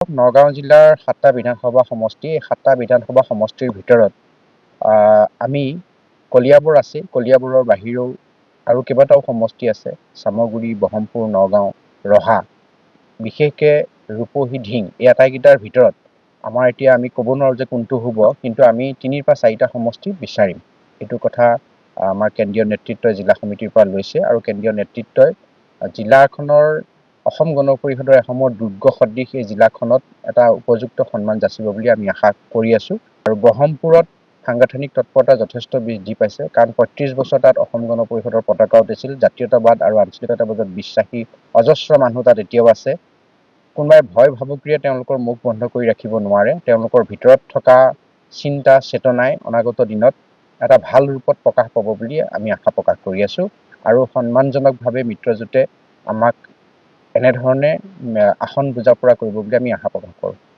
নগাঁও জিলাৰ ৭টা বিধানসভা সমষ্টি, এই 7টা বিধানসভা সমষ্টিৰ ভিতৰত আমি কলিয়াবৰ আছে, কলিয়াবৰৰ বাহিৰেও আৰু কেইবাটাও সমষ্টি আছে, চামগুৰি, বহমপুৰ, নগাঁও, ৰহা, বিশেষকৈ ৰূপহী, ধিং, এই আটাইকেইটাৰ ভিতৰত আমাৰ এতিয়া আমি ক'ব নোৱাৰোঁ যে কোনটো হ'ব, কিন্তু আমি 3ৰ পৰা 4টা সমষ্টি বিচাৰিম। এইটো কথা আমাৰ কেন্দ্ৰীয় নেতৃত্বই জিলা সমিতিৰ পৰা লৈছে আৰু কেন্দ্ৰীয় নেতৃত্বই জিলাখনৰ অসম গণ পৰিষদৰ এসময়ৰ দুৰ্গ সদৃশ এই জিলাখনত এটা উপযুক্ত সন্মান যাচিব বুলি আমি আশা কৰি আছোঁ। আৰু ব্ৰহ্মপুৰত সাংগঠনিক তৎপৰতা যথেষ্ট বৃদ্ধি পাইছে, কাৰণ 35 বছৰ তাত অসম গণ পৰিষদৰ পতাকা উঠিছিল। জাতীয়তাবাদ আৰু আঞ্চলিকতাবাদত বিশ্বাসী অজস্ৰ মানুহ তাত এতিয়াও আছে। কোনোবাই ভয় ভাবুকিৰে তেওঁলোকৰ মুখ বন্ধ কৰি ৰাখিব নোৱাৰে। তেওঁলোকৰ ভিতৰত থকা চিন্তা চেতনাই অনাগত দিনত এটা ভাল ৰূপত প্ৰকাশ পাব বুলি আমি আশা প্ৰকাশ কৰি আছোঁ। আৰু সন্মানজনকভাৱে মিত্ৰজোঁটে আমাক এনেধৰণে আসন বুজা পৰা কৰিব বুলি আমি আশা প্ৰকাশ